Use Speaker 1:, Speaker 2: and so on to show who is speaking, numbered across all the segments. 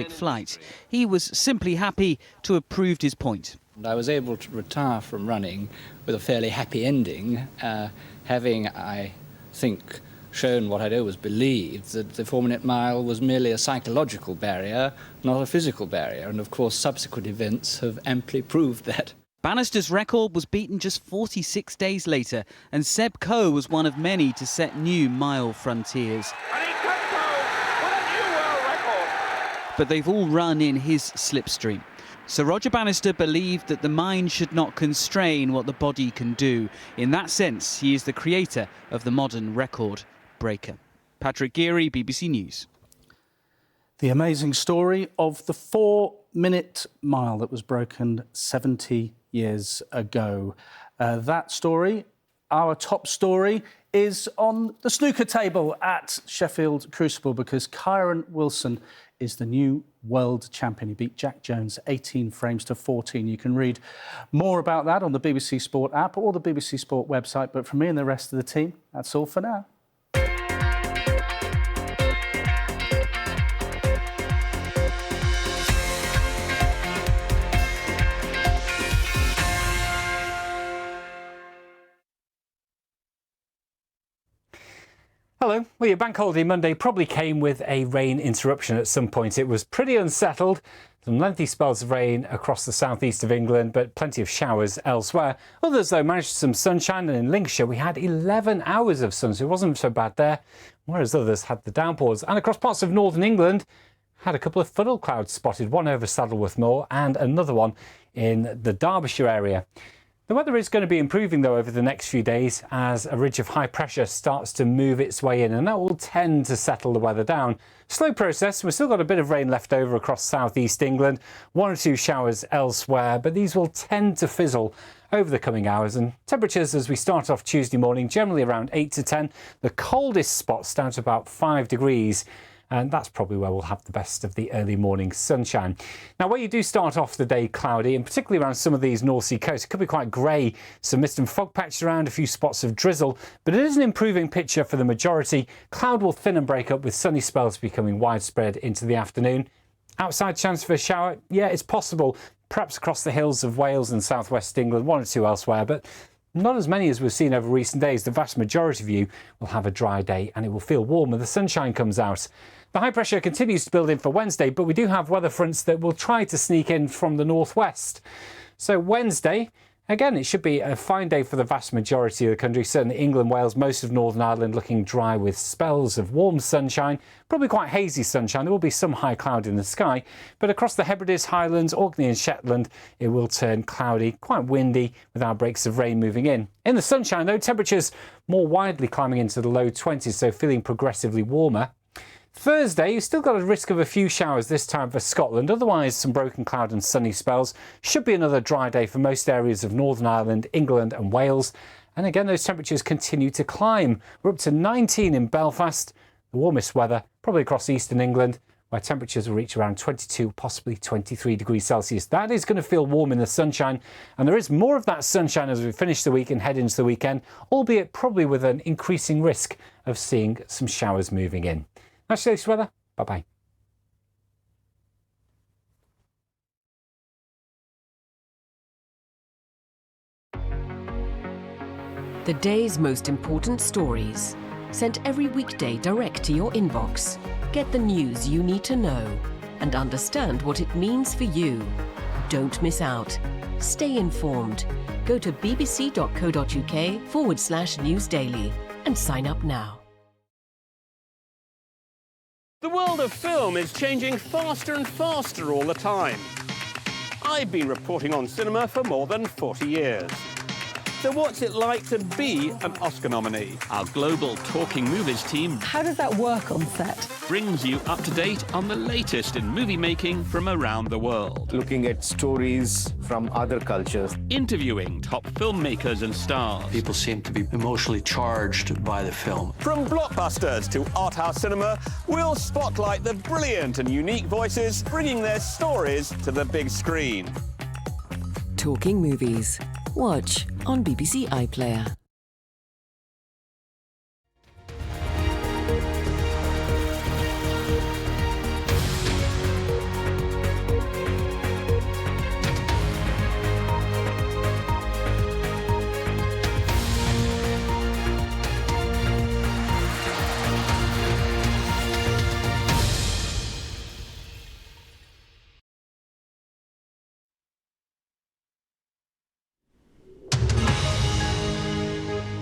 Speaker 1: flight. He was simply happy to have proved his point.
Speaker 2: I was able to retire from running with a fairly happy ending, having, I think, shown what I'd always believed, that the 4-minute mile was merely a psychological barrier, not a physical barrier. And of course, subsequent events have amply proved that.
Speaker 1: Bannister's record was beaten just 46 days later, and Seb Coe was one of many to set new mile frontiers. But they've all run in his slipstream. Sir Roger Bannister believed that the mind should not constrain what the body can do. In that sense, he is the creator of the modern record breaker. Patrick Geary, BBC News.
Speaker 3: The amazing story of the 4-minute mile that was broken 70 years ago. That story, our top story, is on the snooker table at Sheffield Crucible because Kyron Wilson is the new world champion. He beat Jack Jones 18 frames to 14. You can read more about that on the BBC Sport app or the BBC Sport website. But from me and the rest of the team, that's all for now.
Speaker 4: Hello. Well, your bank holiday Monday probably came with a rain interruption at some point. It was pretty unsettled. Some lengthy spells of rain across the southeast of England, but plenty of showers elsewhere. Others, though, managed some sunshine, and in Lincolnshire we had 11 hours of sun, so it wasn't so bad there, whereas others had the downpours. And across parts of northern England, had a couple of funnel clouds spotted, one over Saddleworth Moor and another one in the Derbyshire area. The weather is going to be improving, though, over the next few days as a ridge of high pressure starts to move its way in, and that will tend to settle the weather down. Slow process. We've still got a bit of rain left over across southeast England, 1 or 2 showers elsewhere, but these will tend to fizzle over the coming hours. And temperatures as we start off Tuesday morning, generally around 8 to 10. The coldest spots down to about 5 degrees. And that's probably where we'll have the best of the early morning sunshine. Now, where you do start off the day cloudy, and particularly around some of these North Sea coasts, it could be quite grey, some mist and fog patches around, a few spots of drizzle, but it is an improving picture for the majority. Cloud will thin and break up with sunny spells becoming widespread into the afternoon. Outside chance for a shower? Yeah, it's possible, perhaps across the hills of Wales and southwest England, 1 or 2 elsewhere, but not as many as we've seen over recent days. The vast majority of you will have a dry day and it will feel warm when the sunshine comes out. The high pressure continues to build in for Wednesday, but we do have weather fronts that will try to sneak in from the northwest. So Wednesday, again, it should be a fine day for the vast majority of the country. Certainly England, Wales, most of Northern Ireland looking dry with spells of warm sunshine, probably quite hazy sunshine. There will be some high cloud in the sky, but across the Hebrides, Highlands, Orkney and Shetland, it will turn cloudy, quite windy with outbreaks of rain moving in. In the sunshine, though, temperatures more widely climbing into the low 20s, so feeling progressively warmer. Thursday, you've still got a risk of a few showers this time for Scotland. Otherwise, some broken cloud and sunny spells. Should be another dry day for most areas of Northern Ireland, England and Wales. And again, those temperatures continue to climb. We're up to 19 in Belfast. The warmest weather probably across eastern England, where temperatures will reach around 22, possibly 23 degrees Celsius. That is going to feel warm in the sunshine. And there is more of that sunshine as we finish the week and head into the weekend, albeit probably with an increasing risk of seeing some showers moving in. That's today's weather. Bye-bye.
Speaker 5: The day's most important stories, sent every weekday direct to your inbox. Get the news you need to know and understand what it means for you. Don't miss out. Stay informed. Go to bbc.co.uk/newsdaily and sign up now.
Speaker 6: The world of film is changing faster and faster all the time. I've been reporting on cinema for more than 40 years. So what's it like to be an Oscar nominee?
Speaker 7: Our global Talking Movies team
Speaker 8: How does that work on set?
Speaker 7: brings you up to date on the latest in movie making from around the world.
Speaker 9: Looking at stories from other cultures.
Speaker 7: Interviewing top filmmakers and stars.
Speaker 10: People seem to be emotionally charged by the film.
Speaker 6: From blockbusters to art house cinema, we'll spotlight the brilliant and unique voices bringing their stories to the big screen.
Speaker 5: Talking Movies. Watch on BBC iPlayer.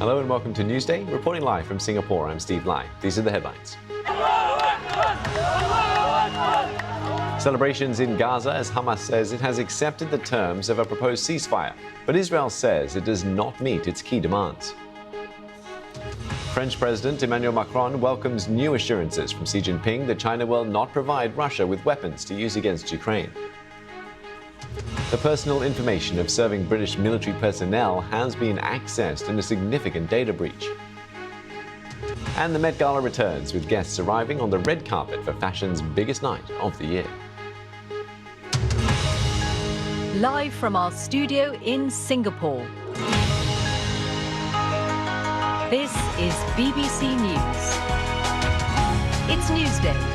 Speaker 11: Hello and welcome to Newsday. Reporting live from Singapore, I'm Steve Lai. These are the headlines. Celebrations in Gaza as Hamas says it has accepted the terms of a proposed ceasefire, but Israel says it does not meet its key demands. French President Emmanuel Macron welcomes new assurances from Xi Jinping that China will not provide Russia with weapons to use against Ukraine. The personal information of serving British military personnel has been accessed in a significant data breach. And the Met Gala returns, with guests arriving on the red carpet for fashion's biggest night of the year.
Speaker 12: Live from our studio in Singapore. This is BBC News. It's Newsday.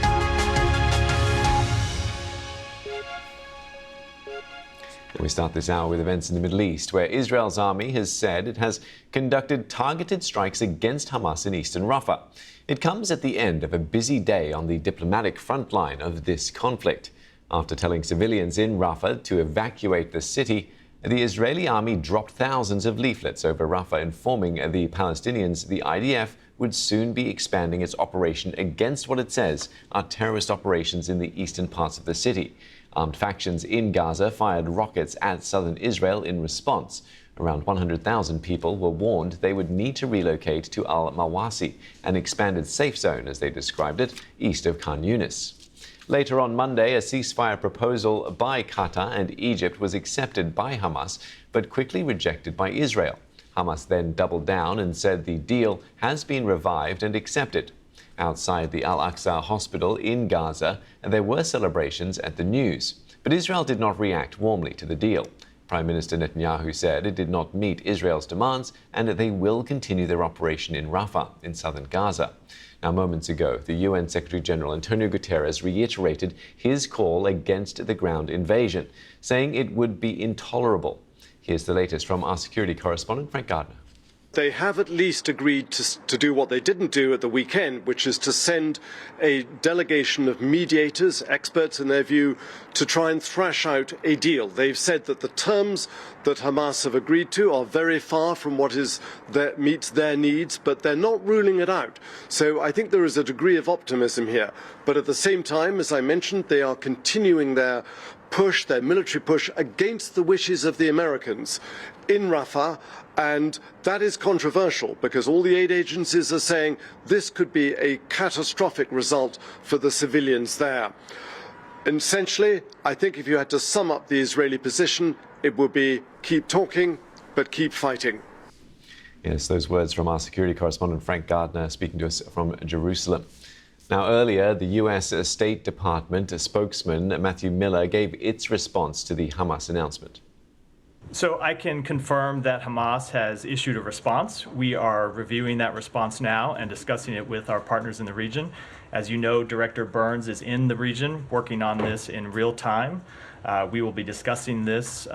Speaker 11: We start this hour with events in the Middle East, where Israel's army has said it has conducted targeted strikes against Hamas in eastern Rafah. It comes at the end of a busy day on the diplomatic front line of this conflict. After telling civilians in Rafah to evacuate the city, the Israeli army dropped thousands of leaflets over Rafah, informing the Palestinians the IDF would soon be expanding its operation against what it says are terrorist operations in the eastern parts of the city. Armed factions in Gaza fired rockets at southern Israel in response. Around 100,000 people were warned they would need to relocate to al-Mawasi, an expanded safe zone, as they described it, east of Khan Yunis. Later on Monday, a ceasefire proposal by Qatar and Egypt was accepted by Hamas, but quickly rejected by Israel. Hamas then doubled down and said the deal has been revived and accepted. Outside the Al-Aqsa hospital in Gaza, there were celebrations at the news. But Israel did not react warmly to the deal. Prime Minister Netanyahu said it did not meet Israel's demands and that they will continue their operation in Rafah, in southern Gaza. Now, moments ago, the UN Secretary-General Antonio Guterres reiterated his call against the ground invasion, saying it would be intolerable. Here's the latest from our security correspondent, Frank Gardner.
Speaker 13: They have at least agreed to do what they didn't do at the weekend, which is to send a delegation of mediators, experts in their view, to try and thrash out a deal. They've said that the terms that Hamas have agreed to are very far from what meets their needs, but they're not ruling it out. So I think there is a degree of optimism here. But at the same time, as I mentioned, they are continuing their push, their military push, against the wishes of the Americans in Rafah, and that is controversial because all the aid agencies are saying this could be a catastrophic result for the civilians there. And essentially, I think if you had to sum up the Israeli position, it would be keep talking, but keep fighting.
Speaker 11: Yes, those words from our security correspondent Frank Gardner speaking to us from Jerusalem. Now, earlier, the U.S. State Department spokesman Matthew Miller gave its response to the Hamas announcement.
Speaker 14: So I can confirm that Hamas has issued a response. We are reviewing that response now and discussing it with our partners in the region. As you know, Director Burns is in the region working on this in real time. We will be discussing this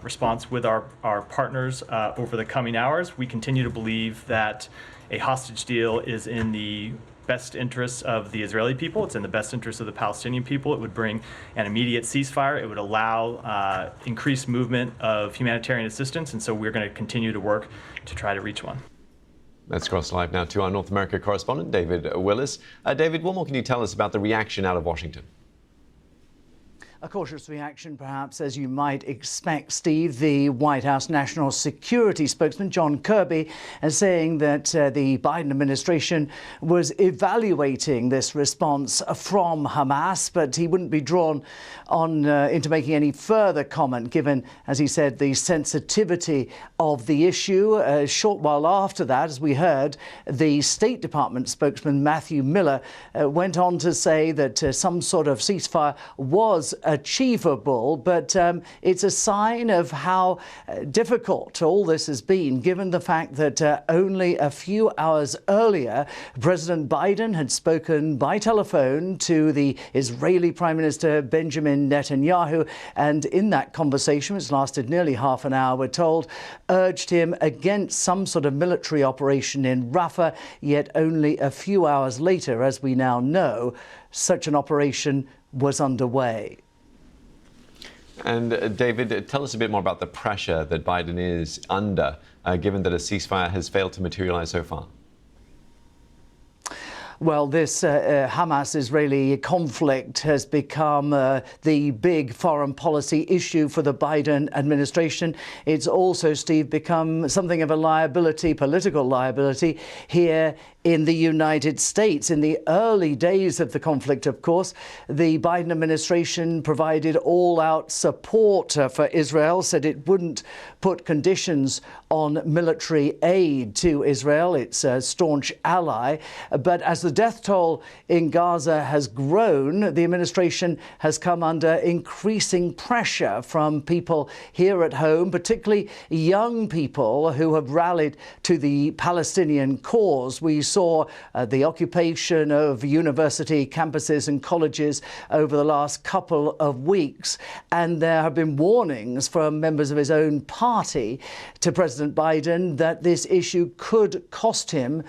Speaker 14: response with our partners over the coming hours. We continue to believe that a hostage deal is in the best interests of the Israeli people. It's in the best interests of the Palestinian people. It would bring an immediate ceasefire. It would allow increased movement of humanitarian assistance, and so we're going to continue to work to try to reach one.
Speaker 11: Let's cross live now to our North America correspondent, David Willis. David, what more can you tell us about the reaction out of Washington?
Speaker 15: A cautious reaction, perhaps, as you might expect, Steve. The White House National Security spokesman, John Kirby, is saying that the Biden administration was evaluating this response from Hamas, but he wouldn't be drawn on into making any further comment, given, as he said, the sensitivity of the issue. A short while after that, as we heard, the State Department spokesman, Matthew Miller, went on to say that some sort of ceasefire was achievable, but it's a sign of how difficult all this has been, given the fact that only a few hours earlier, President Biden had spoken by telephone to the Israeli Prime Minister Benjamin Netanyahu, and in that conversation, which lasted nearly half an hour, we're told, urged him against some sort of military operation in Rafah, yet only a few hours later, as we now know, such an operation was underway.
Speaker 11: And David, tell us a bit more about the pressure that Biden is under given that a ceasefire has failed to materialize so far?
Speaker 15: Well, this Hamas-Israeli conflict has become the big foreign policy issue for the Biden administration. It's also, Steve, become something of a liability, political liability, here in the United States. In the early days of the conflict, of course, the Biden administration provided all-out support for Israel, said it wouldn't put conditions on military aid to Israel, its staunch ally. But as the death toll in Gaza has grown, the administration has come under increasing pressure from people here at home, particularly young people who have rallied to the Palestinian cause. We saw the occupation of university campuses and colleges over the last couple of weeks, and there have been warnings from members of his own party to President Biden that this issue could cost him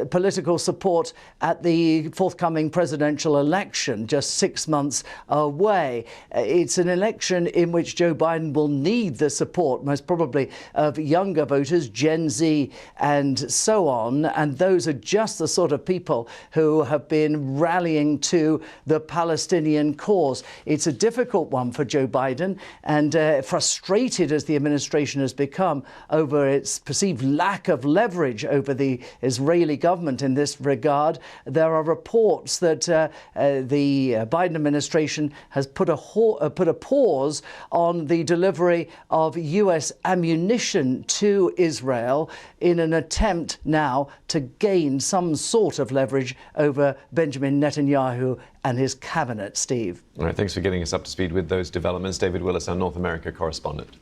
Speaker 15: political support at the forthcoming presidential election, just 6 months away. It's an election in which Joe Biden will need the support, most probably, of younger voters, Gen Z and so on, and those are just the sort of people who have been rallying to the Palestinian cause. It's a difficult one for Joe Biden, and frustrated as the administration has become over its perceived lack of leverage over the Israeli government in this regard. There are reports that the Biden administration has put a pause on the delivery of US ammunition to Israel in an attempt now to gain some sort of leverage over Benjamin Netanyahu and his cabinet, Steve.
Speaker 11: All right, thanks for getting us up to speed with those developments. David Willis, our North America correspondent.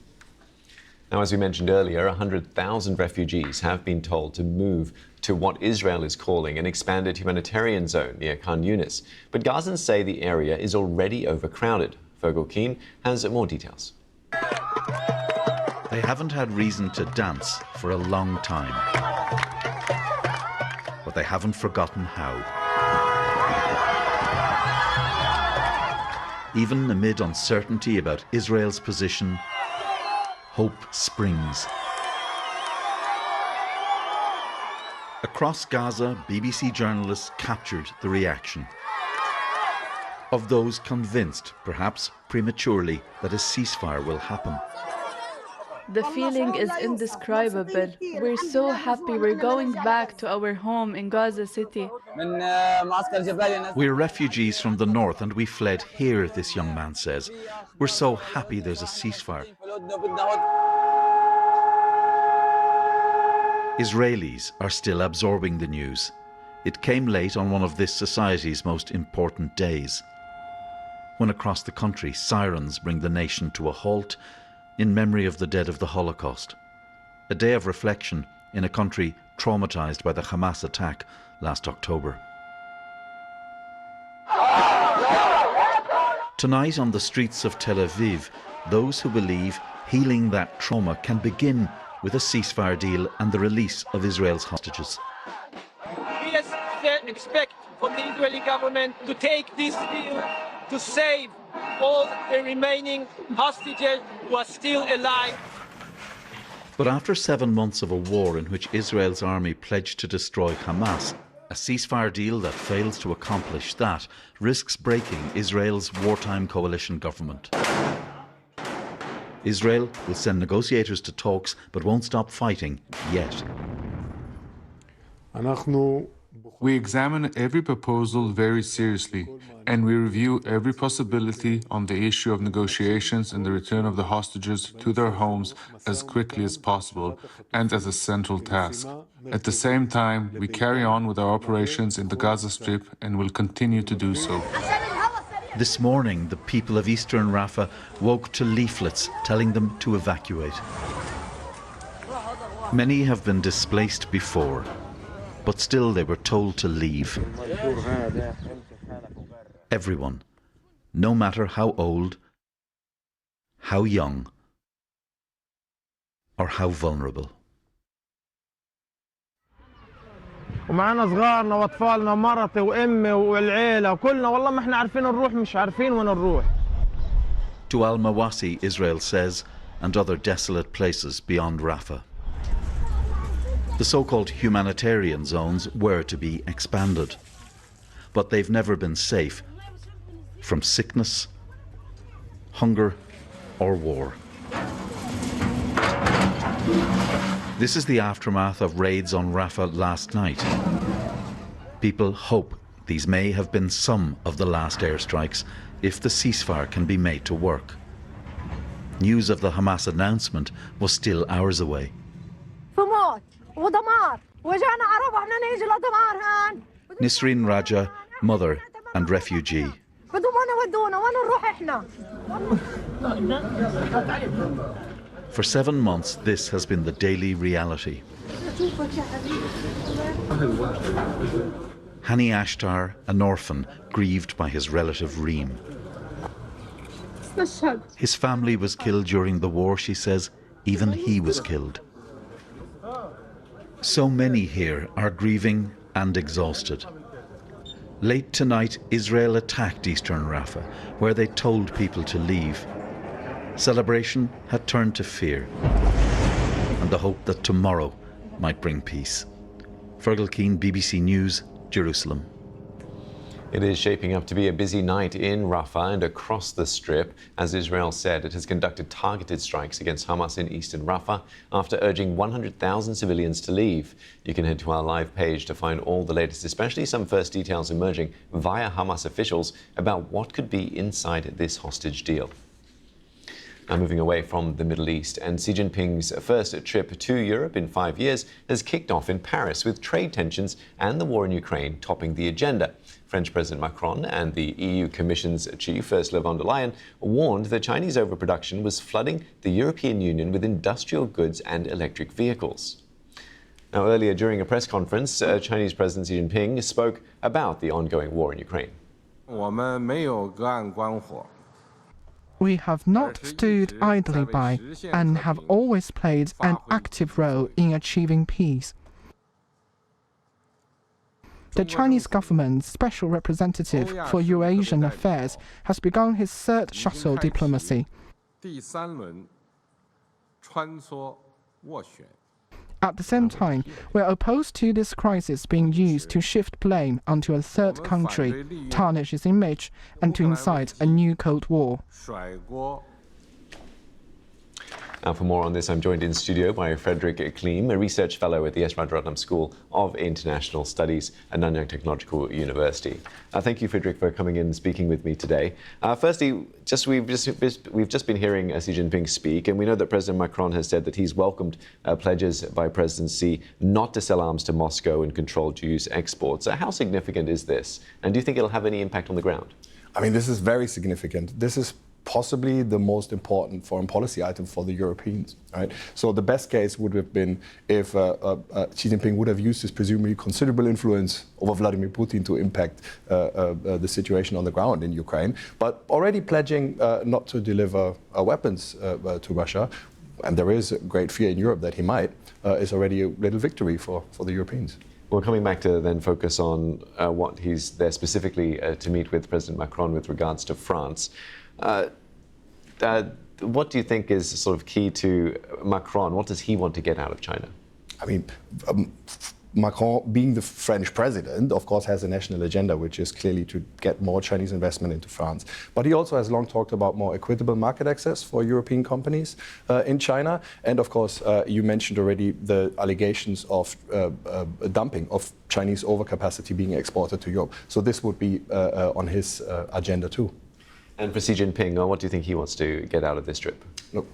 Speaker 11: Now, as we mentioned earlier, 100,000 refugees have been told to move to what Israel is calling an expanded humanitarian zone near Khan Yunis. But Gazans say the area is already overcrowded. Fergal Keane has more details.
Speaker 16: They haven't had reason to dance for a long time. But they haven't forgotten how. Even amid uncertainty about Israel's position, hope springs. Across Gaza, BBC journalists captured the reaction of those convinced, perhaps prematurely, that a ceasefire will happen.
Speaker 17: The feeling is indescribable. We're so happy we're going back to our home in Gaza City.
Speaker 16: We're refugees from the north and we fled here, this young man says. We're so happy there's a ceasefire. Israelis are still absorbing the news. It came late on one of this society's most important days, when across the country sirens bring the nation to a halt in memory of the dead of the Holocaust. A day of reflection in a country traumatized by the Hamas attack last October. Tonight on the streets of Tel Aviv, those who believe healing that trauma can begin with a ceasefire deal and the release of Israel's hostages.
Speaker 18: We expect from the Israeli government to take this deal to save all the remaining hostages who are still alive.
Speaker 16: But after 7 months of a war in which Israel's army pledged to destroy Hamas, a ceasefire deal that fails to accomplish that risks breaking Israel's wartime coalition government. Israel will send negotiators to talks but won't stop fighting yet.
Speaker 19: We examine every proposal very seriously, and we review every possibility on the issue of negotiations and the return of the hostages to their homes as quickly as possible and as a central task. At the same time, we carry on with our operations in the Gaza Strip and will continue to do so.
Speaker 16: This morning, the people of eastern Rafah woke to leaflets telling them to evacuate. Many have been displaced before, but still they were told to leave. Everyone, no matter how old, how young, or how vulnerable.
Speaker 20: ومعنا صغارنا واطفالنا مرتي وامي والعيله وكلنا والله ما احنا عارفين نروح مش عارفين وين نروح.
Speaker 16: To Al-Mawasi, Israel says, and other desolate places beyond Rafah. The so-called humanitarian zones were to be expanded, but they've never been safe from sickness, hunger, or war. This is the aftermath of raids on Rafah last night. People hope these may have been some of the last airstrikes if the ceasefire can be made to work. News of the Hamas announcement was still hours away. Nisreen Raja, mother and refugee. For 7 months, this has been the daily reality. Hani Ashtar, an orphan, grieved by his relative Reem. His family was killed during the war, she says. Even he was killed. So many here are grieving and exhausted. Late tonight, Israel attacked eastern Rafah, where they told people to leave. Celebration had turned to fear, and the hope that tomorrow might bring peace. Fergal Keane, BBC News, Jerusalem.
Speaker 11: It is shaping up to be a busy night in Rafah and across the Strip. As Israel said, it has conducted targeted strikes against Hamas in eastern Rafah after urging 100,000 civilians to leave. You can head to our live page to find all the latest, especially some first details emerging via Hamas officials about what could be inside this hostage deal. Now moving away from the Middle East, and Xi Jinping's first trip to Europe in 5 years has kicked off in Paris with trade tensions and the war in Ukraine topping the agenda. French President Macron and the EU Commission's chief, Ursula von der Leyen, warned that Chinese overproduction was flooding the European Union with industrial goods and electric vehicles. Now, earlier during a press conference, Chinese President Xi Jinping spoke about the ongoing war in Ukraine.
Speaker 21: We have not stood idly by and have always played an active role in achieving peace. The Chinese government's special representative for Eurasian affairs has begun his third shuttle diplomacy. At the same time, we are opposed to this crisis being used to shift blame onto a third country, tarnish its image, and to incite a new Cold War.
Speaker 11: Now, for more on this, I'm joined in studio by Frederick Kleem, a research fellow at the S. Rajaratnam School of International Studies at Nanyang Technological University. Thank you, Frederick, for coming in and speaking with me today. Firstly, we've just been hearing Xi Jinping speak, and we know that President Macron has said that he's welcomed pledges by President Xi not to sell arms to Moscow and control Jews' exports. How significant is this, and do you think it'll have any impact on the ground?
Speaker 22: I mean, this is very significant. This is possibly the most important foreign policy item for the Europeans, right? So the best case would have been if Xi Jinping would have used his presumably considerable influence over Vladimir Putin to impact the situation on the ground in Ukraine, but already pledging not to deliver weapons to Russia, and there is great fear in Europe that he might, is already a little victory for the Europeans.
Speaker 11: Well, coming back to then focus on what he's there specifically to meet with President Macron with regards to France. What do you think is sort of key to Macron? What does he want to get out of China?
Speaker 22: I mean, Macron, being the French president, of course, has a national agenda, which is clearly to get more Chinese investment into France. But he also has long talked about more equitable market access for European companies in China. And of course, you mentioned already the allegations of dumping of Chinese overcapacity being exported to Europe. So this would be on his agenda too.
Speaker 11: And for Xi Jinping, what do you think he wants to get out of this trip?
Speaker 22: Look,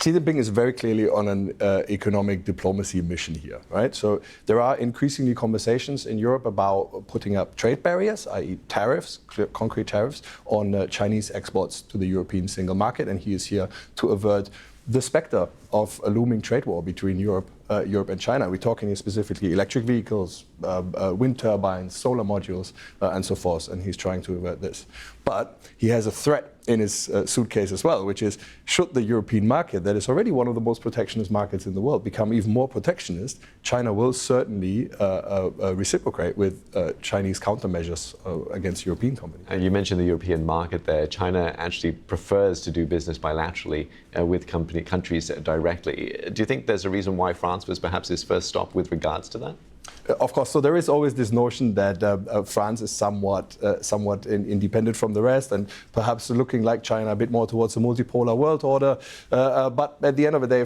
Speaker 22: Xi Jinping is very clearly on an economic diplomacy mission here, right? So there are increasingly conversations in Europe about putting up trade barriers, i.e. tariffs, concrete tariffs, on Chinese exports to the European single market. And he is here to avert the specter of a looming trade war between Europe and China. We're talking specifically electric vehicles, wind turbines, solar modules, and so forth, and he's trying to avert this. But he has a threat in his suitcase as well, which is, should the European market, that is already one of the most protectionist markets in the world, become even more protectionist, China will certainly reciprocate with Chinese countermeasures against European companies.
Speaker 11: You mentioned the European market there. China actually prefers to do business bilaterally with countries directly. Do you think there's a reason why France was perhaps his first stop with regards to that?
Speaker 22: Of course, so there is always this notion that France is somewhat independent from the rest and perhaps looking like China a bit more towards a multipolar world order. But at the end of the day,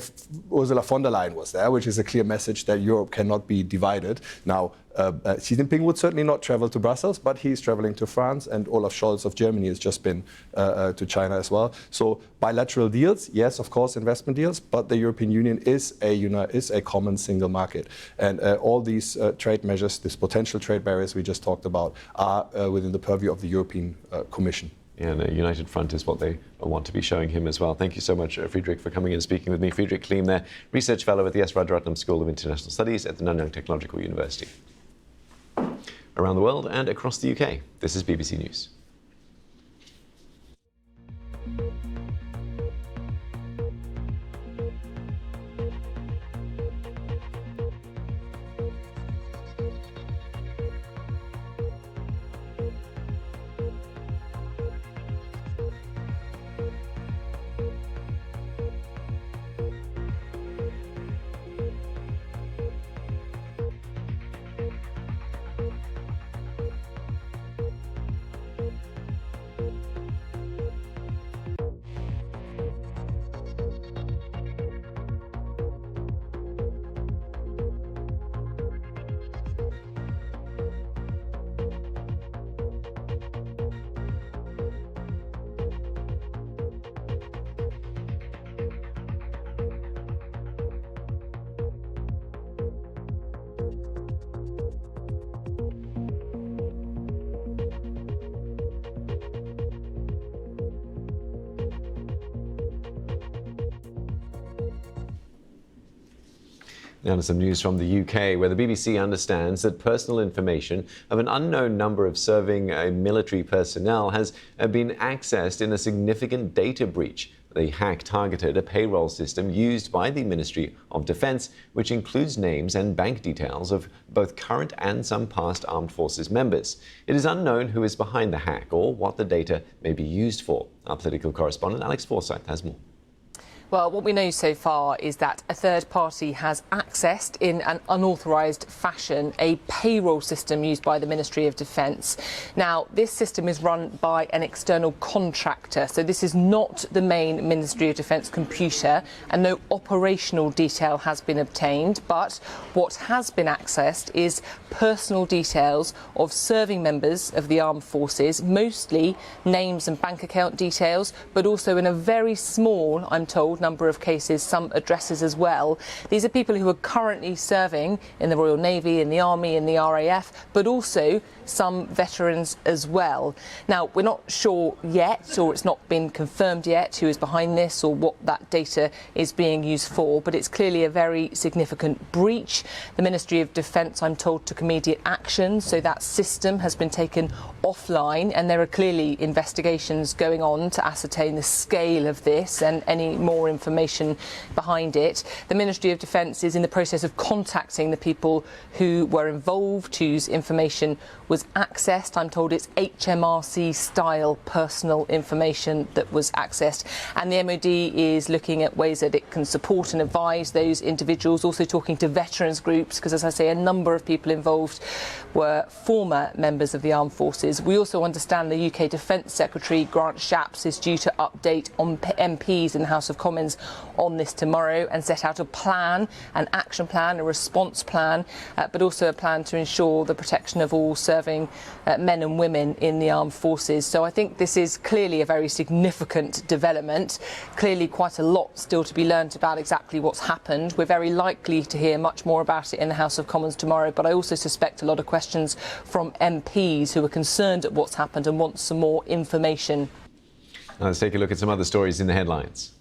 Speaker 22: Ursula von der Leyen was there, which is a clear message that Europe cannot be divided. Now, Xi Jinping would certainly not travel to Brussels, but he's traveling to France, and Olaf Scholz of Germany has just been to China as well. So bilateral deals, yes, of course, investment deals, but the European Union is a common single market. And all these trade measures, these potential trade barriers we just talked about, are within the purview of the European Commission.
Speaker 11: Yeah, and a united front is what they want to be showing him as well. Thank you so much, Friedrich, for coming in and speaking with me. Friedrich Klim there, Research Fellow at the S. Rajaratnam School of International Studies at the Nanyang Technological University. Around the world and across the UK, this is BBC News. Now to some news from the UK, where the BBC understands that personal information of an unknown number of serving military personnel has been accessed in a significant data breach. The hack targeted a payroll system used by the Ministry of Defence, which includes names and bank details of both current and some past armed forces members. It is unknown who is behind the hack or what the data may be used for. Our political correspondent Alex Forsyth has more.
Speaker 1: Well, what we know so far is that a third party has accessed in an unauthorised fashion a payroll system used by the Ministry of Defence. Now, this system is run by an external contractor, so this is not the main Ministry of Defence computer, and no operational detail has been obtained. But what has been accessed is personal details of serving members of the armed forces, mostly names and bank account details, but also in a very small, I'm told, number of cases, some addresses as well. These are people who are currently serving in the Royal Navy, in the Army, in the RAF, but also some veterans as well. Now, we're not sure yet, or it's not been confirmed yet, who is behind this or what that data is being used for, but it's clearly a very significant breach. The Ministry of Defence, I'm told, took immediate action, so that system has been taken offline, and there are clearly investigations going on to ascertain the scale of this and any more information behind it. The Ministry of Defence is in the process of contacting the people who were involved, whose information was accessed. I'm told it's HMRC style personal information that was accessed, and the MOD is looking at ways that it can support and advise those individuals, also talking to veterans groups, because as I say, a number of people involved were former members of the armed forces. We also understand the UK Defence Secretary Grant Shapps is due to update on MPs in the House of Commons on this tomorrow and set out a plan, an action plan, a response plan, but also a plan to ensure the protection of all serving men and women in the armed forces. So I think this is clearly a very significant development. Clearly quite a lot still to be learned about exactly what's happened. We're very likely to hear much more about it in the House of Commons tomorrow, but I also suspect a lot of questions from MPs who are concerned at what's happened and want some more information.
Speaker 11: Now let's take a look at some other stories in the headlines.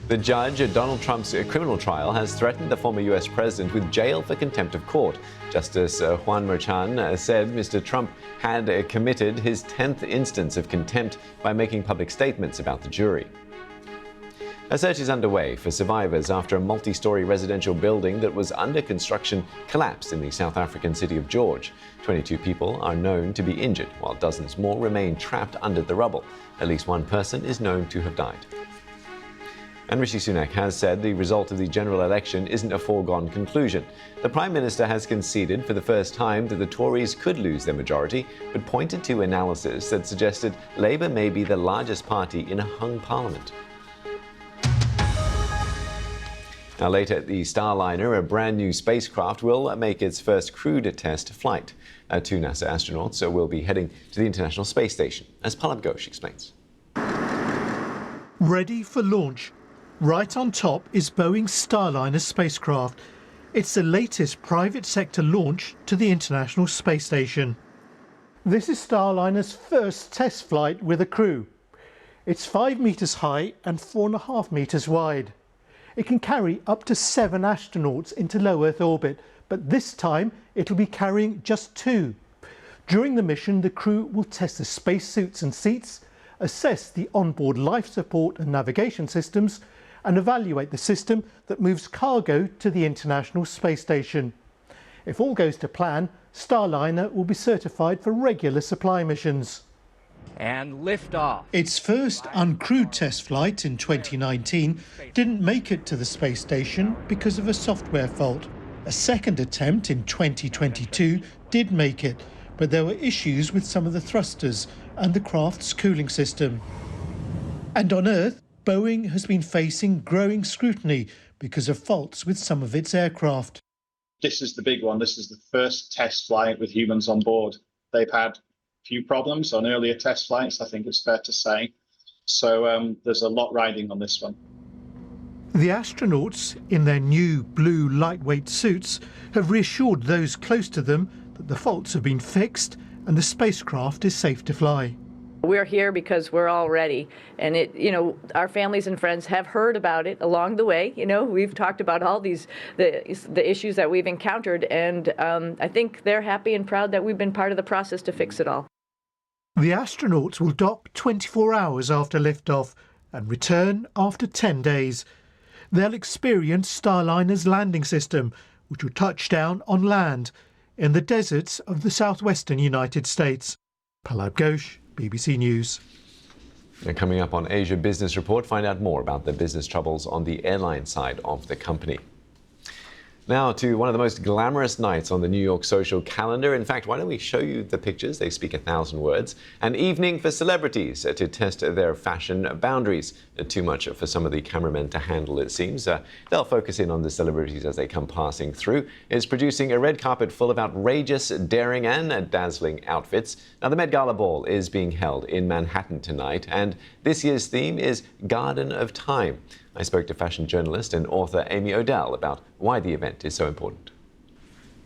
Speaker 11: The judge at Donald Trump's criminal trial has threatened the former U.S. president with jail for contempt of court. Justice Juan Merchan said Mr. Trump had committed his 10th instance of contempt by making public statements about the jury. A search is underway for survivors after a multi-story residential building that was under construction collapsed in the South African city of George. 22 people are known to be injured, while dozens more remain trapped under the rubble. At least one person is known to have died. And Rishi Sunak has said the result of the general election isn't a foregone conclusion. The Prime Minister has conceded for the first time that the Tories could lose their majority, but pointed to analysis that suggested Labour may be the largest party in a hung parliament. Now later, the Starliner, a brand new spacecraft, will make its first crewed test flight. 2 NASA astronauts will be heading to the International Space Station, as Palab Ghosh explains.
Speaker 2: Ready for launch. Right on top is Boeing's Starliner spacecraft. It's the latest private sector launch to the International Space Station. This is Starliner's first test flight with a crew. It's 5 meters high and 4.5 meters wide. It can carry up to 7 astronauts into low Earth orbit, but this time it'll be carrying just 2. During the mission, the crew will test the spacesuits and seats, assess the onboard life support and navigation systems, and evaluate the system that moves cargo to the International Space Station. If all goes to plan, Starliner will be certified for regular supply missions.
Speaker 3: And liftoff.
Speaker 2: Its first uncrewed test flight in 2019 didn't make it to the space station because of a software fault. A second attempt in 2022 did make it, but there were issues with some of the thrusters and the craft's cooling system. And on Earth, Boeing has been facing growing scrutiny because of faults with some of its aircraft.
Speaker 23: This is the big one. This is the first test flight with humans on board. They've had a few problems on earlier test flights, I think it's fair to say. So there's a lot riding on this one.
Speaker 2: The astronauts, in their new blue lightweight suits, have reassured those close to them that the faults have been fixed and the spacecraft is safe to fly.
Speaker 24: We're here because we're all ready, and our families and friends have heard about it along the way. We've talked about all the issues that we've encountered, and I think they're happy and proud that we've been part of the process to fix it all.
Speaker 2: The astronauts will dock 24 hours after liftoff and return after 10 days. They'll experience Starliner's landing system, which will touch down on land in the deserts of the southwestern United States. Palab Ghosh, BBC News.
Speaker 11: And coming up on Asia Business Report, find out more about the business troubles on the airline side of the company. Now to one of the most glamorous nights on the New York social calendar. In fact, why don't we show you the pictures? They speak 1,000 words. An evening for celebrities to test their fashion boundaries. Too much for some of the cameramen to handle, it seems. They'll focus in on the celebrities as they come passing through. It's producing a red carpet full of outrageous, daring and dazzling outfits. Now, the Met Gala Ball is being held in Manhattan tonight, and this year's theme is Garden of Time. I spoke to fashion journalist and author Amy Odell about why the event is so important.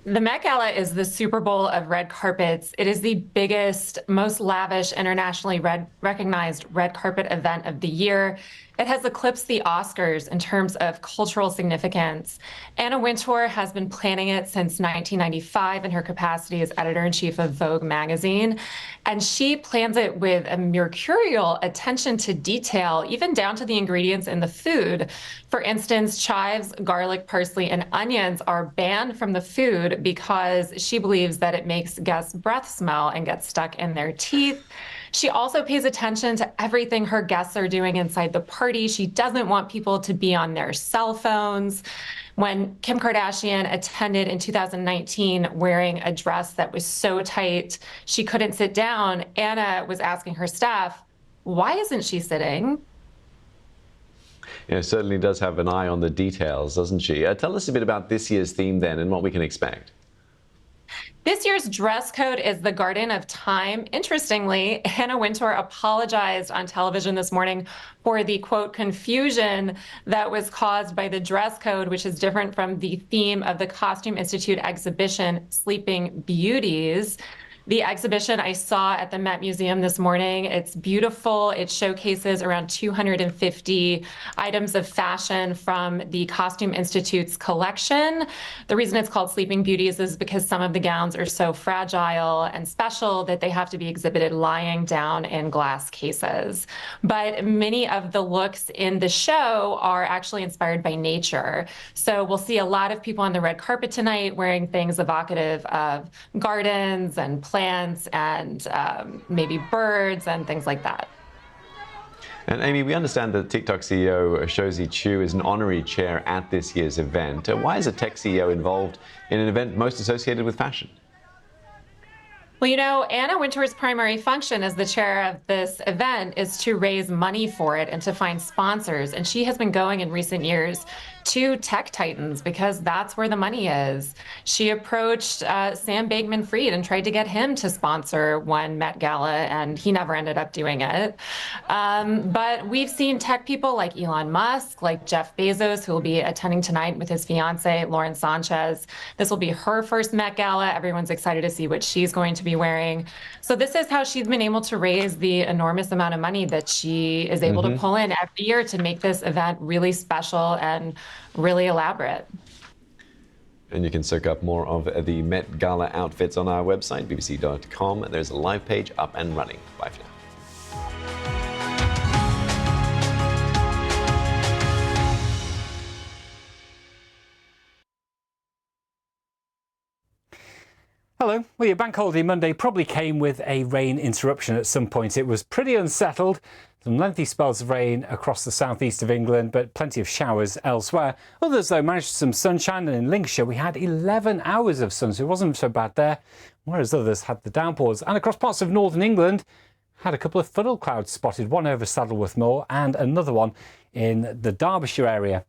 Speaker 25: The Met Gala is the Super Bowl of red carpets. It is the biggest, most lavish, internationally recognized red carpet event of the year. It has eclipsed the Oscars in terms of cultural significance. Anna Wintour has been planning it since 1995 in her capacity as editor-in-chief of Vogue magazine. And she plans it with a mercurial attention to detail, even down to the ingredients in the food. For instance, chives, garlic, parsley, and onions are banned from the food because she believes that it makes guests' breath smell and get stuck in their teeth. She also pays attention to everything her guests are doing inside the party. She doesn't want people to be on their cell phones. When Kim Kardashian attended in 2019 wearing a dress that was so tight she couldn't sit down, Anna was asking her staff, why isn't she sitting?
Speaker 11: Yeah, certainly does have an eye on the details, doesn't she? Tell us a bit about this year's theme then and what we can expect.
Speaker 25: This year's dress code is the Garden of Time. Interestingly, Anna Wintour apologized on television this morning for the, quote, confusion that was caused by the dress code, which is different from the theme of the Costume Institute exhibition, Sleeping Beauties. The exhibition I saw at the Met Museum this morning, it's beautiful. It showcases around 250 items of fashion from the Costume Institute's collection. The reason it's called Sleeping Beauties is because some of the gowns are so fragile and special that they have to be exhibited lying down in glass cases. But many of the looks in the show are actually inspired by nature. So we'll see a lot of people on the red carpet tonight wearing things evocative of gardens and plants and maybe birds and things like that.
Speaker 11: And Amy, we understand that TikTok CEO Shouzi Chu is an honorary chair at this year's event. Why is a tech CEO involved in an event most associated with fashion?
Speaker 25: Well, you know, Anna Wintour's primary function as the chair of this event is to raise money for it and to find sponsors. And she has been going in recent years to tech titans because that's where the money is. She approached Sam Bankman-Fried and tried to get him to sponsor one Met Gala, and he never ended up doing it. But we've seen tech people like Elon Musk, like Jeff Bezos, who will be attending tonight with his fiance, Lauren Sanchez. This will be her first Met Gala. Everyone's excited to see what she's going to be wearing. So this is how she's been able to raise the enormous amount of money that she is able to pull in every year to make this event really special and really elaborate.
Speaker 11: And you can soak up more of the Met Gala outfits on our website, bbc.com. There's a live page up and running. Bye for now.
Speaker 4: Hello. Well, your bank holiday Monday probably came with a rain interruption at some point. It was pretty unsettled. Some lengthy spells of rain across the southeast of England, but plenty of showers elsewhere. Others, though, managed some sunshine, and in Lincolnshire we had 11 hours of sun, so it wasn't so bad there, whereas others had the downpours. And across parts of northern England, had a couple of funnel clouds spotted, one over Saddleworth Moor and another one in the Derbyshire area.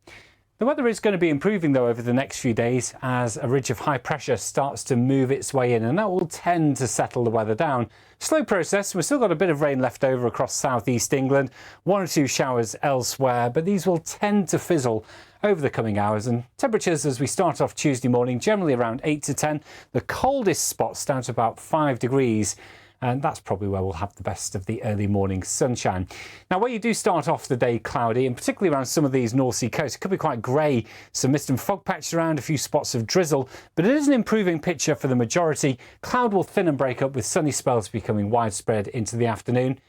Speaker 4: The weather is going to be improving, though, over the next few days as a ridge of high pressure starts to move its way in, and that will tend to settle the weather down. Slow process. We've still got a bit of rain left over across southeast England, one or two showers elsewhere, but these will tend to fizzle over the coming hours. And temperatures as we start off Tuesday morning, generally around 8 to 10. The coldest spots down to about 5 degrees. And that's probably where we'll have the best of the early morning sunshine. Now, where you do start off the day cloudy, and particularly around some of these North Sea coasts, it could be quite grey. Some mist and fog patches around, a few spots of drizzle, but it is an improving picture for the majority. Cloud will thin and break up with sunny spells becoming widespread into the afternoon.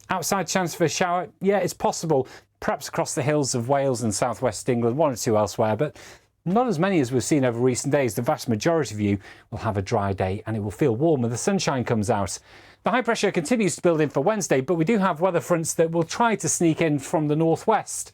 Speaker 4: Outside chance for a shower? Yeah, it's possible. Perhaps across the hills of Wales and southwest England, one or two elsewhere, but not as many as we've seen over recent days. The vast majority of you will have a dry day and it will feel warmer. The sunshine comes out. The high pressure continues to build in for Wednesday, but we do have weather fronts that will try to sneak in from the northwest.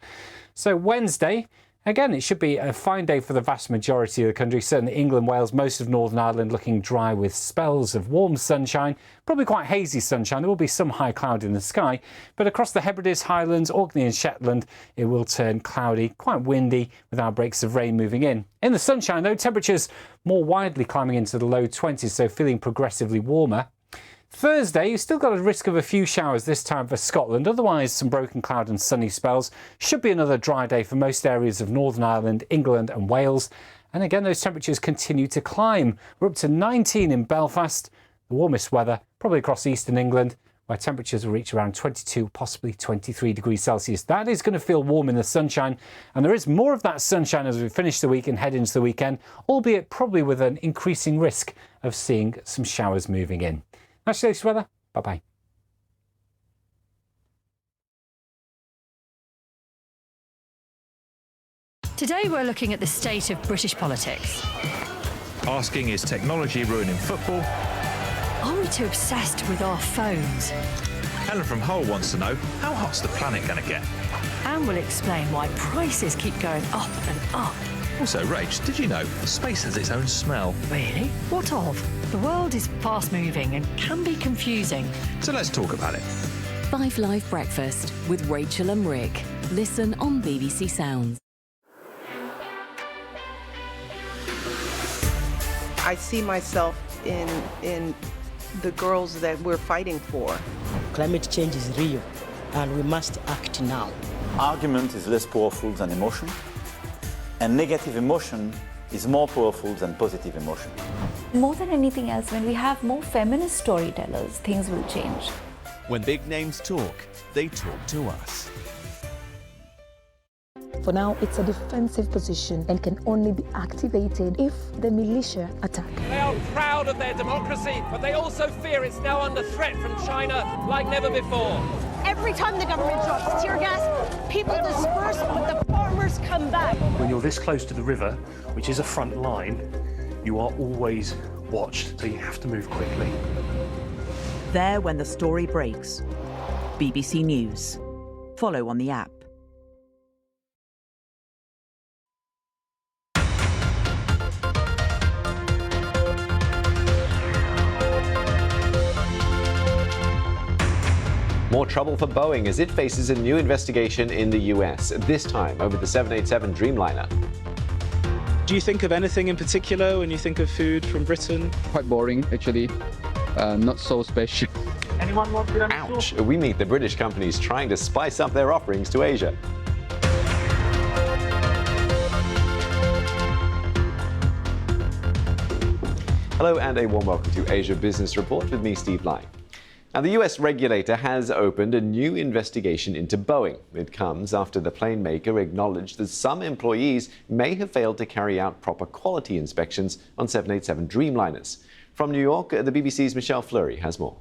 Speaker 4: So Wednesday, again, it should be a fine day for the vast majority of the country. Certainly England, Wales, most of Northern Ireland looking dry with spells of warm sunshine, probably quite hazy sunshine. There will be some high cloud in the sky, but across the Hebrides, Highlands, Orkney and Shetland, it will turn cloudy, quite windy with outbreaks of rain moving in. In the sunshine, though, temperatures more widely climbing into the low 20s, so feeling progressively warmer. Thursday, you've still got a risk of a few showers this time for Scotland. Otherwise, some broken cloud and sunny spells. Should be another dry day for most areas of Northern Ireland, England and Wales. And again, those temperatures continue to climb. We're up to 19 in Belfast. The warmest weather probably across eastern England, where temperatures will reach around 22, possibly 23 degrees Celsius. That is going to feel warm in the sunshine. And there is more of that sunshine as we finish the week and head into the weekend, albeit probably with an increasing risk of seeing some showers moving in. That's today's weather. Bye-bye.
Speaker 12: Today we're looking at the state of British politics.
Speaker 7: Asking, is technology ruining football?
Speaker 12: Are we too obsessed with our phones?
Speaker 7: Helen from Hull wants to know, how hot's the planet going to get?
Speaker 12: And we'll explain why prices keep going up and up.
Speaker 7: Also, Rach, did you know space has its own smell?
Speaker 12: Really? What of? The world is fast-moving and can be confusing.
Speaker 7: So let's talk about it.
Speaker 8: 5 Live Breakfast with Rachel and Rick. Listen on BBC Sounds.
Speaker 9: I see myself in the girls that we're fighting for.
Speaker 10: Climate change is real, and we must act now.
Speaker 26: Argument is less powerful than emotion, and negative emotion
Speaker 5: is more powerful than positive emotion.
Speaker 6: More than anything else, when we have more feminist storytellers, things will change.
Speaker 13: When big names talk, they talk to us.
Speaker 14: For now, it's a defensive position and can only be activated if the militia attack.
Speaker 18: They are proud of their democracy, but they also fear it's now under threat from China like never before.
Speaker 15: Every time the government drops tear gas, people disperse, but the farmers come back.
Speaker 26: When you're this close to the river, which is a front line, you are always watched, so you have to move quickly.
Speaker 27: There when the story breaks. BBC News. Follow on the app.
Speaker 11: More trouble for Boeing as it faces a new investigation in the US, this time over the 787 Dreamliner.
Speaker 28: Do you think of anything in particular when you think of food from Britain?
Speaker 29: Quite boring, actually. Not so special.
Speaker 28: Anyone want to?
Speaker 11: Ouch! We meet the British companies trying to spice up their offerings to Asia. Hello and a warm welcome to Asia Business Report with me, Steve Lai. Now, the US regulator has opened a new investigation into Boeing. It comes after the plane maker acknowledged that some employees may have failed to carry out proper quality inspections on 787 Dreamliners. From New York, the BBC's Michelle Fleury has more.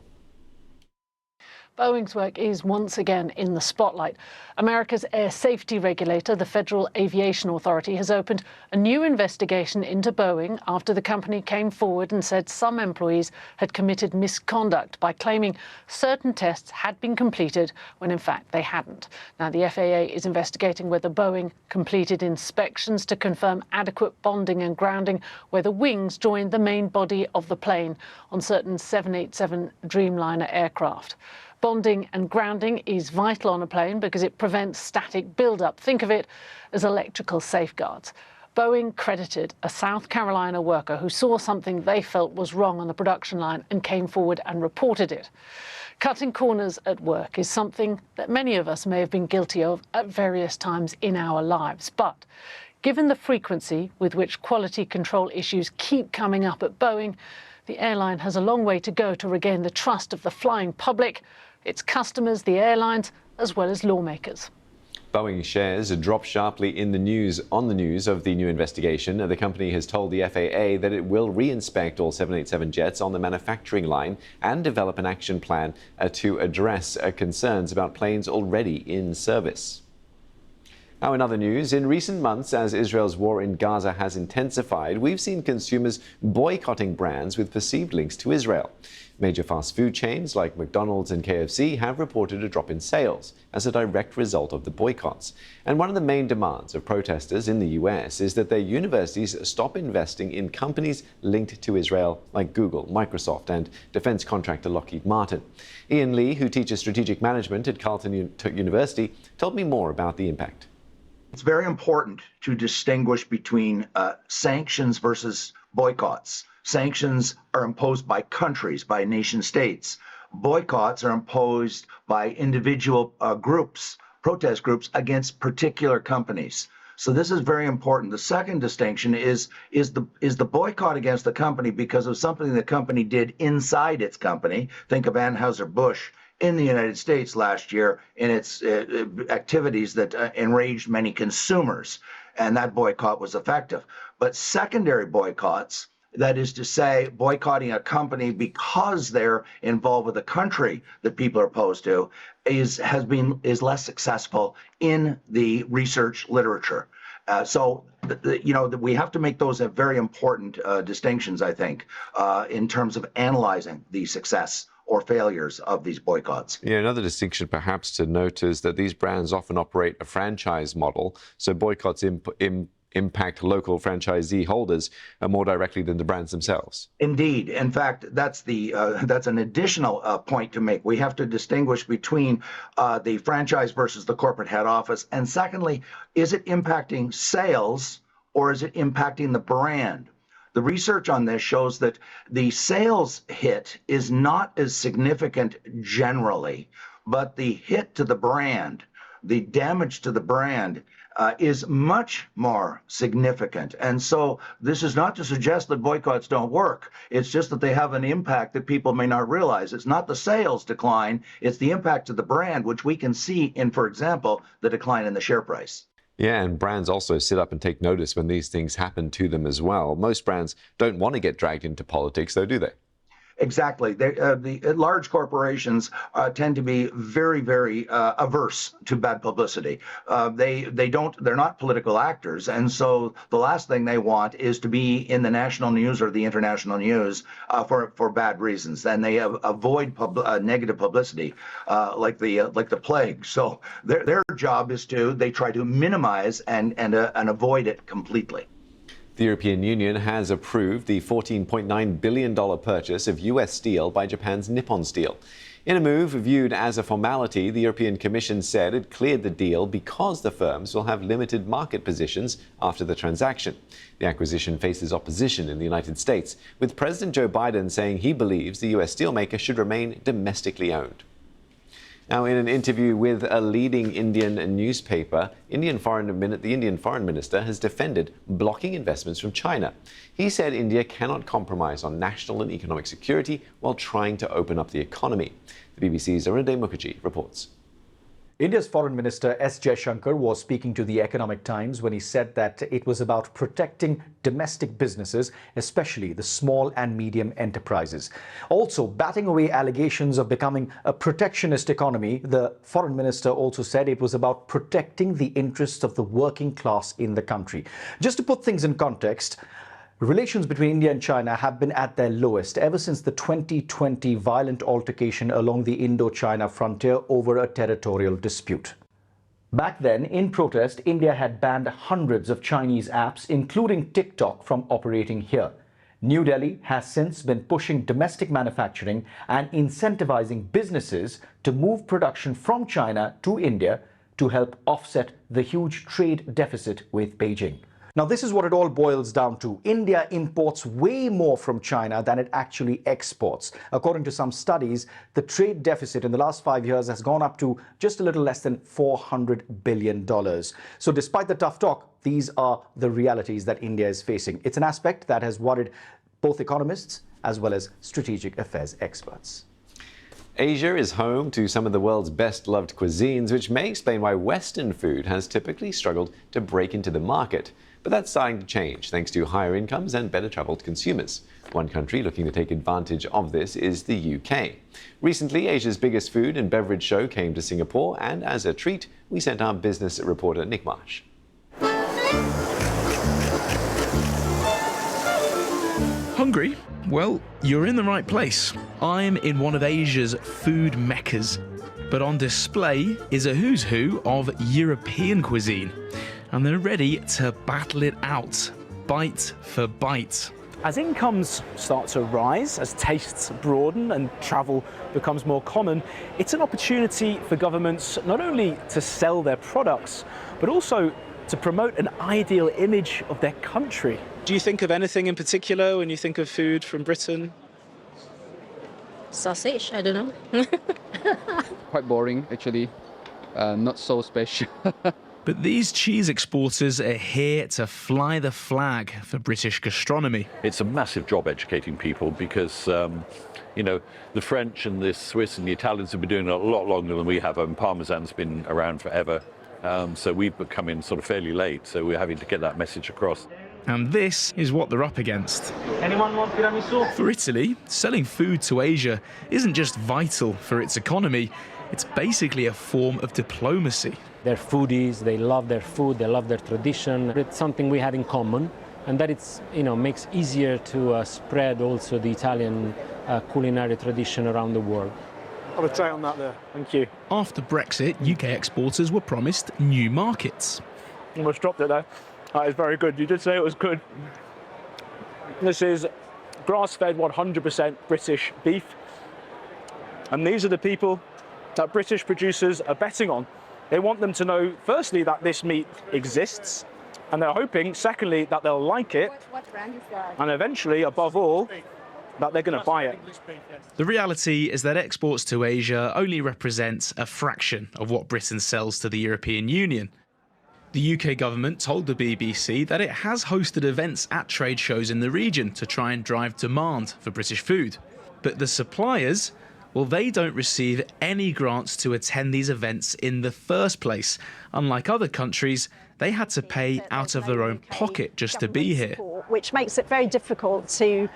Speaker 30: Boeing's work is once again in the spotlight. America's air safety regulator, the Federal Aviation Authority, has opened a new investigation into Boeing after the company came forward and said some employees had committed misconduct by claiming certain tests had been completed when in fact they hadn't. Now, the FAA is investigating whether Boeing completed inspections to confirm adequate bonding and grounding where the wings joined the main body of the plane on certain 787 Dreamliner aircraft. Bonding and grounding is vital on a plane because it prevents static buildup. Think of it as electrical safeguards. Boeing credited a South Carolina worker who saw something they felt was wrong on the production line and came forward and reported it. Cutting corners at work is something that many of us may have been guilty of at various times in our lives. But given the frequency with which quality control issues keep coming up at Boeing, the airline has a long way to go to regain the trust of the flying public, its customers, the airlines, as well as lawmakers.
Speaker 11: Boeing shares dropped sharply on the news of the new investigation. The company has told the FAA that it will reinspect all 787 jets on the manufacturing line and develop an action plan to address concerns about planes already in service. Now, in other news, in recent months, as Israel's war in Gaza has intensified, we've seen consumers boycotting brands with perceived links to Israel. Major fast food chains like McDonald's and KFC have reported a drop in sales as a direct result of the boycotts. And one of the main demands of protesters in the US is that their universities stop investing in companies linked to Israel like Google, Microsoft, and defense contractor Lockheed Martin. Ian Lee, who teaches strategic management at Carleton University, told me more about the impact.
Speaker 31: It's very important to distinguish between sanctions versus boycotts. Sanctions are imposed by countries, by nation states. Boycotts are imposed by individual groups, protest groups against particular companies. So this is very important. The second distinction is the boycott against the company because of something the company did inside its company. Think of Anheuser-Busch in the United States last year in its activities that enraged many consumers, and that boycott was effective. But secondary boycotts, that is to say, boycotting a company because they're involved with a country that people are opposed to, is less successful in the research literature. We have to make those very important distinctions, I think, in terms of analyzing the success or failures of these boycotts.
Speaker 11: Yeah, another distinction perhaps to note is that these brands often operate a franchise model, so boycotts impact local franchisee holders more directly than the brands themselves.
Speaker 31: Indeed. In fact, that's an additional point to make. We have to distinguish between the franchise versus the corporate head office. And secondly, is it impacting sales or is it impacting the brand? The research on this shows that the sales hit is not as significant generally, but the hit to the brand the damage to the brand is much more significant. And so this is not to suggest that boycotts don't work. It's just that they have an impact that people may not realize. It's not the sales decline, it's the impact to the brand, which we can see in, for example, the decline in the share price.
Speaker 11: Yeah, and brands also sit up and take notice when these things happen to them as well. Most brands don't want to get dragged into politics, though, do they?
Speaker 31: Exactly. The large corporations tend to be very, very averse to bad publicity. They're not political actors, and so the last thing they want is to be in the national news or the international news for bad reasons. And they avoid negative publicity like the plague. So their job is they try to minimize and avoid it completely.
Speaker 11: The European Union has approved the $14.9 billion purchase of U.S. steel by Japan's Nippon Steel. In a move viewed as a formality, the European Commission said it cleared the deal because the firms will have limited market positions after the transaction. The acquisition faces opposition in the United States, with President Joe Biden saying he believes the U.S. steelmaker should remain domestically owned. Now, in an interview with a leading Indian newspaper, the Indian Foreign Minister has defended blocking investments from China. He said India cannot compromise on national and economic security while trying to open up the economy. The BBC's Arunday Mukherjee reports.
Speaker 1: India's Foreign Minister S. Jaishankar was speaking to the Economic Times when he said that it was about protecting domestic businesses, especially the small and medium enterprises. Also, batting away allegations of becoming a protectionist economy, the Foreign Minister also said it was about protecting the interests of the working class in the country. Just to put things in context, relations between India and China have been at their lowest ever since the 2020 violent altercation along the Indo-China frontier over a territorial dispute. Back then, in protest, India had banned hundreds of Chinese apps, including TikTok, from operating here. New Delhi has since been pushing domestic manufacturing and incentivizing businesses to move production from China to India to help offset the huge trade deficit with Beijing. Now, this is what it all boils down to. India imports way more from China than it actually exports. According to some studies, the trade deficit in the last 5 years has gone up to just a little less than $400 billion. So despite the tough talk, these are the realities that India is facing. It's an aspect that has worried both economists as well as strategic affairs experts.
Speaker 11: Asia is home to some of the world's best-loved cuisines, which may explain why Western food has typically struggled to break into the market. But that's starting to change thanks to higher incomes and better travelled consumers. One country looking to take advantage of this is the UK. Recently, Asia's biggest food and beverage show came to Singapore, and as a treat, we sent our business reporter Nick Marsh.
Speaker 2: Hungry? Well, you're in the right place. I'm in one of Asia's food meccas. But on display is a who's who of European cuisine. And they're ready to battle it out, bite for bite.
Speaker 28: As incomes start to rise, as tastes broaden and travel becomes more common, it's an opportunity for governments not only to sell their products, but also to promote an ideal image of their country. Do you think of anything in particular when you think of food from Britain?
Speaker 3: Sausage, I don't know.
Speaker 29: Quite boring, actually. Not so special.
Speaker 2: But these cheese exporters are here to fly the flag for British gastronomy.
Speaker 16: It's a massive job educating people because, you know, the French and the Swiss and the Italians have been doing it a lot longer than we have. Parmesan's been around forever. So we've come in sort of fairly late. So we're having to get that message across.
Speaker 2: And this is what they're up against.
Speaker 28: Anyone want tiramisu?
Speaker 2: For Italy, selling food to Asia isn't just vital for its economy, it's basically a form of diplomacy.
Speaker 17: They're foodies, they love their food, they love their tradition. It's something we had in common, and that it's, makes easier to spread also the Italian culinary tradition around the world.
Speaker 28: I'll have a try on that there, thank you.
Speaker 2: After Brexit, UK exporters were promised new markets.
Speaker 28: Almost dropped it there. That is very good. You did say it was good. This is grass-fed 100% British beef. And these are the people that British producers are betting on. They want them to know, firstly, that this meat exists, and they're hoping, secondly, that they'll like it,
Speaker 3: what brand is that?
Speaker 28: and eventually, above all, that they're going to buy it.
Speaker 2: The reality is that exports to Asia only represent a fraction of what Britain sells to the European Union. The UK government told the BBC that it has hosted events at trade shows in the region to try and drive demand for British food. But the suppliers, well, they don't receive any grants to attend these events in the first place. Unlike other countries, they had to pay out of their own pocket just to be here.
Speaker 15: Which makes it very difficult to,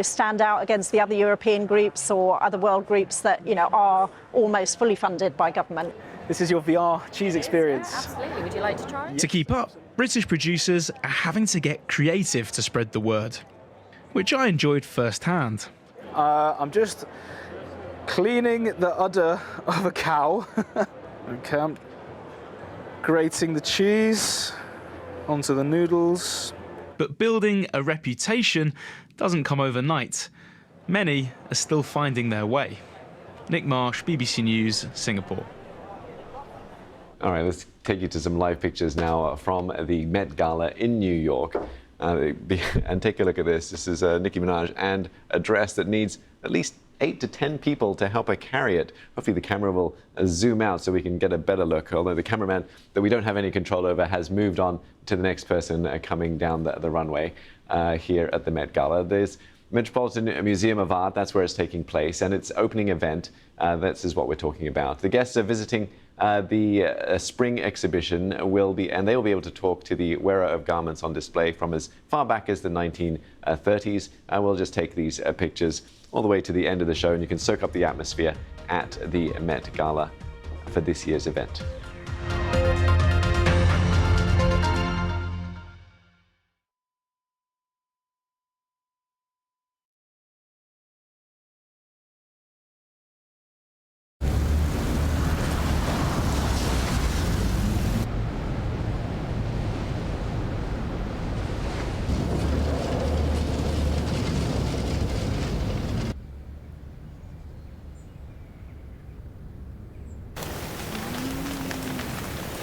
Speaker 15: stand out against the other European groups or other world groups that, are almost fully funded by government.
Speaker 28: This is your VR cheese experience.
Speaker 15: Absolutely. Would you like to try?
Speaker 2: To keep up, British producers are having to get creative to spread the word, which I enjoyed firsthand.
Speaker 28: I'm just cleaning the udder of a cow. Okay, I'm grating the cheese onto the noodles.
Speaker 2: But building a reputation doesn't come overnight. Many are still finding their way. Nick Marsh, BBC News, Singapore.
Speaker 11: All right, let's take you to some live pictures now from the Met Gala in New York. And take a look at this. This is Nicki Minaj and a dress that needs at least 8 to 10 people to help her carry it. Hopefully the camera will zoom out so we can get a better look, although the cameraman that we don't have any control over has moved on to the next person coming down the runway here at the Met Gala. There's Metropolitan Museum of Art, that's where it's taking place, and its opening event, this is what we're talking about. The guests are visiting the spring exhibition and they will be able to talk to the wearer of garments on display from as far back as the 1930s. And we'll just take these pictures all the way to the end of the show, and you can soak up the atmosphere at the Met Gala for this year's event.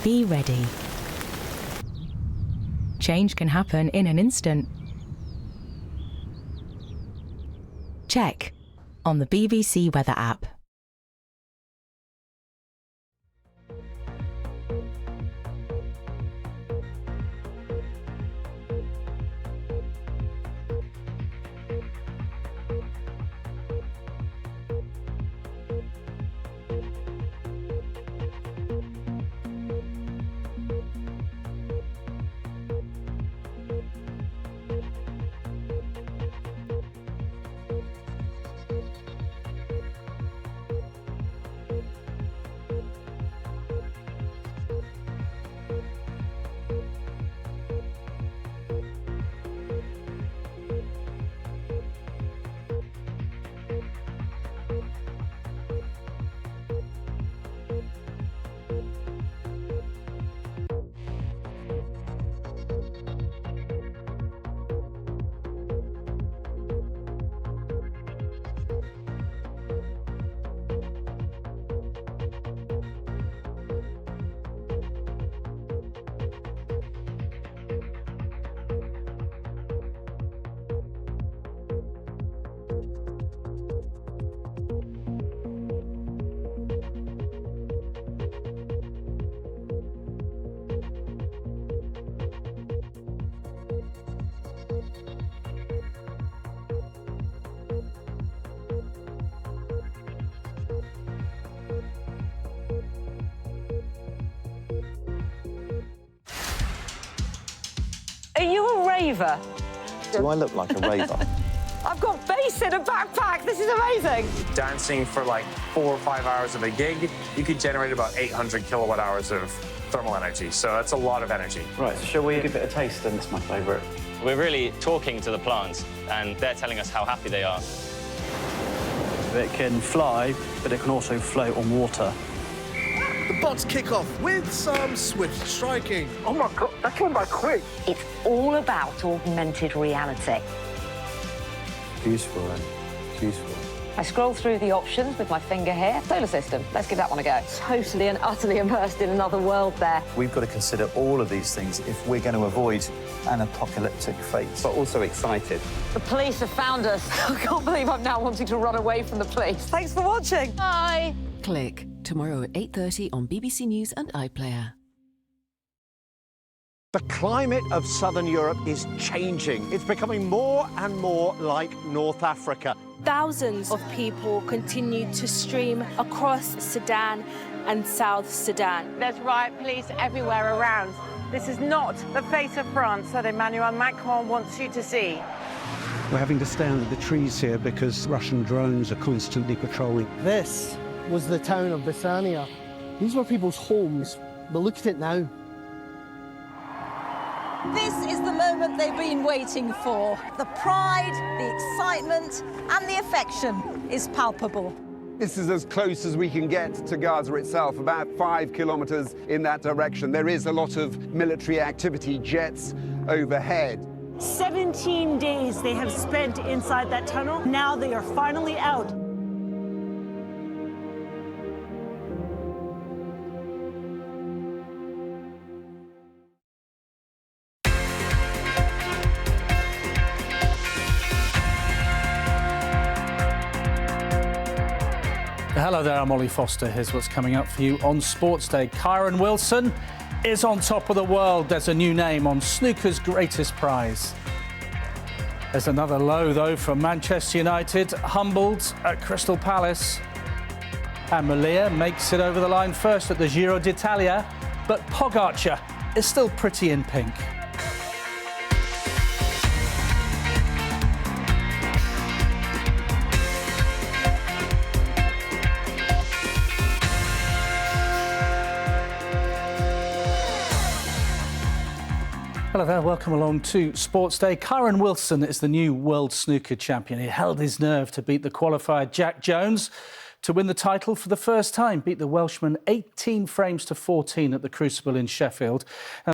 Speaker 3: Be ready. Change can happen in an instant. Check on the BBC Weather app.
Speaker 15: Are you a raver?
Speaker 5: Do I look like a raver?
Speaker 15: I've got bass in a backpack. This is amazing.
Speaker 4: Dancing for like 4 or 5 hours of a gig, you could generate about 800 kilowatt hours of thermal energy. So that's a lot of energy.
Speaker 5: Right, so shall we give it a taste? And it's my favourite.
Speaker 7: We're really talking to the plants, and they're telling us how happy they are.
Speaker 12: It can fly, but it can also float on water.
Speaker 19: The bots kick off with some swift striking.
Speaker 12: Oh my God, that came by quick.
Speaker 20: It's all about augmented reality.
Speaker 12: It's useful, and it's useful.
Speaker 6: I scroll through the options with my finger here. Solar system, let's give that one a go. Totally and utterly immersed in another world there.
Speaker 5: We've got to consider all of these things if we're going to avoid an apocalyptic fate. But also excited.
Speaker 6: The police have found us. I can't believe I'm now wanting to run away from the police. Thanks for watching. Bye.
Speaker 3: Click, tomorrow at 8:30 on BBC News and iPlayer.
Speaker 8: The climate of southern Europe is changing. It's becoming more and more like North Africa.
Speaker 9: Thousands of people continue to stream across Sudan and South Sudan.
Speaker 10: There's riot police everywhere around. This is not the face of France that Emmanuel Macron wants you to see.
Speaker 13: We're having to stay under the trees here because Russian drones are constantly patrolling.
Speaker 20: This was the town of Bethania. These were people's homes, but look at it now.
Speaker 13: This is the moment they've been waiting for. The pride, the excitement, and the affection is palpable.
Speaker 21: This is as close as we can get to Gaza itself, about 5 kilometers in that direction. There is a lot of military activity, jets overhead.
Speaker 10: 17 days they have spent inside that tunnel. Now they are finally out.
Speaker 28: Hello there, I'm Ollie Foster. Here's what's coming up for you on Sports Day. Kyron Wilson is on top of the world. There's a new name on snooker's greatest prize. There's another low, though, from Manchester United, humbled at Crystal Palace. And Malia makes it over the line first at the Giro d'Italia, but Pogacar is still pretty in pink. Hello there, welcome along to Sports Day. Kyron Wilson is the new world snooker champion. He held his nerve to beat the qualified Jack Jones to win the title for the first time, beat the Welshman 18 frames to 14 at the Crucible in Sheffield.